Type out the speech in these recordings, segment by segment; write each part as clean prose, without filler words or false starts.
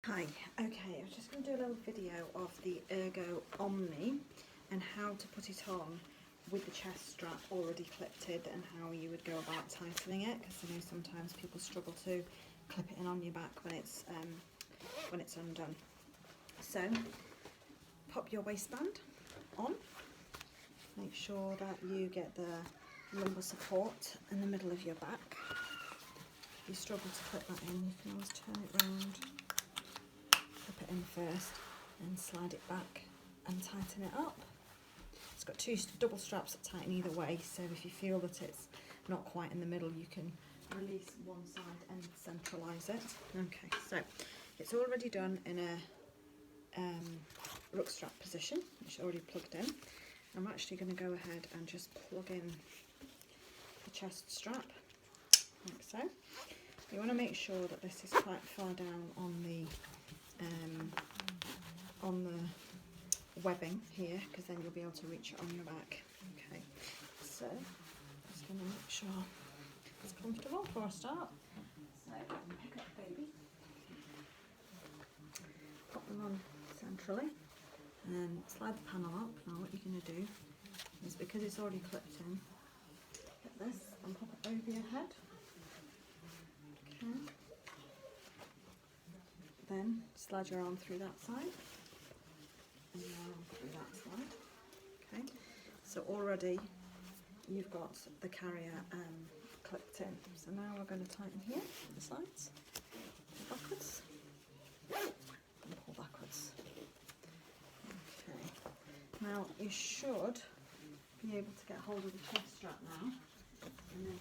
Hi, okay, I was just going to do a little video of the Ergo Omni and how to put it on with the chest strap already clipped in and how you would go about tightening it, because I know sometimes people struggle to clip it in on your back when it's undone. So pop your waistband on, make sure that you get the lumbar support in the middle of your back. If you struggle to clip that in, you can always turn it round, clip it in first and slide it back and tighten it up. It's got two double straps that tighten either way, so if you feel that it's not quite in the middle, you can release one side and centralise it. Okay, so it's already done in a ruck strap position, which is already plugged in. I'm actually going to go ahead and just plug in the chest strap, like so. You want to make sure that this is quite far down on the webbing here, because then you'll be able to reach it on your back. Okay, so just going to make sure it's comfortable before I start. So pick up the baby, pop them on centrally, and then slide the panel up. Now what you're going to do is, because it's already clipped in, get this and pop it over your head. Okay. Then slide your arm through that side and your arm through that side. Okay, so already you've got the carrier clipped in. So now we're going to tighten here at the sides, pull backwards and pull backwards. Okay, now you should be able to get hold of the chest strap now, and then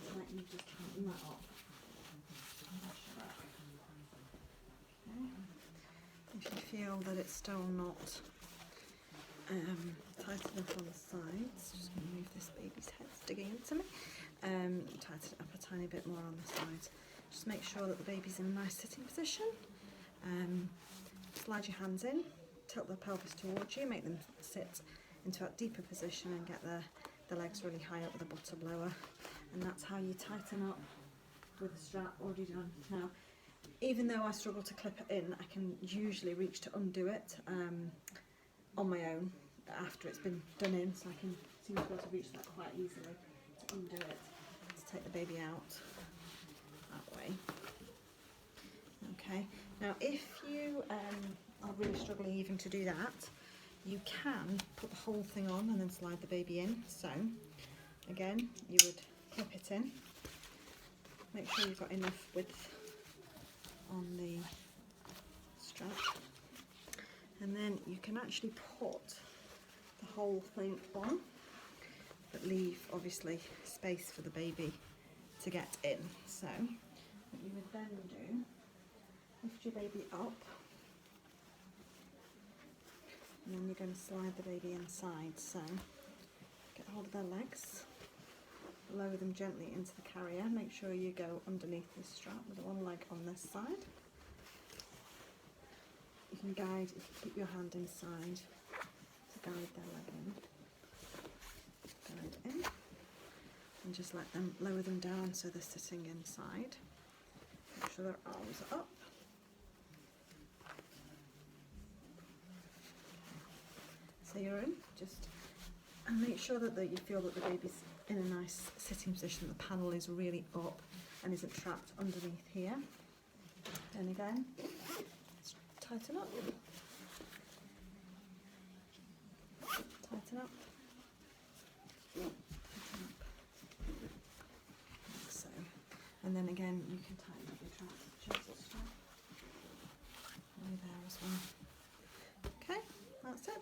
just tighten that up. If you feel that it's still not tight enough on the sides, just going to move this baby's head digging into me, tighten it up a tiny bit more on the sides. Just make sure that the baby's in a nice sitting position. Slide your hands in, tilt the pelvis towards you, make them sit into a deeper position and get the legs really high up with the bottom lower, and that's how you tighten up with the strap already done. Now, even though I struggle to clip it in, I can usually reach to undo it on my own after it's been done in, so I can seem to be able to reach that quite easily to undo it, to take the baby out that way. Okay, now if you are really struggling even to do that, you can put the whole thing on and then slide the baby in. So again, you would clip it in, make sure you've got enough width on the strap, and then you can actually put the whole thing on, but leave obviously space for the baby to get in. So what you would then do, lift your baby up, and then you're going to slide the baby inside. So get hold of their legs, lower them gently into the carrier, make sure you go underneath this strap with one leg on this side. You can guide, if you keep your hand inside to guide their leg in. Guide in, and just let them, lower them down so they're sitting inside. Make sure their arms are up. So you're in, and make sure that you feel that the baby's in a nice sitting position, the panel is really up and isn't trapped underneath here. Then again, tighten up, tighten up, tighten up, like so. And then again, you can tighten up your chest strap over there as well. Okay, that's it.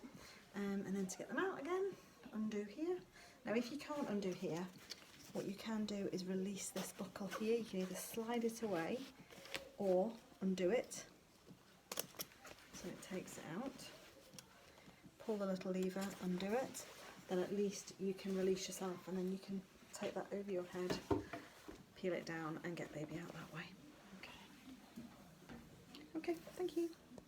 And then to get them out again, undo here. Now if you can't undo here, what you can do is release this buckle here. You can either slide it away or undo it, so it takes it out. Pull the little lever, undo it, then at least you can release yourself, and then you can take that over your head, peel it down and get baby out that way. Okay, thank you.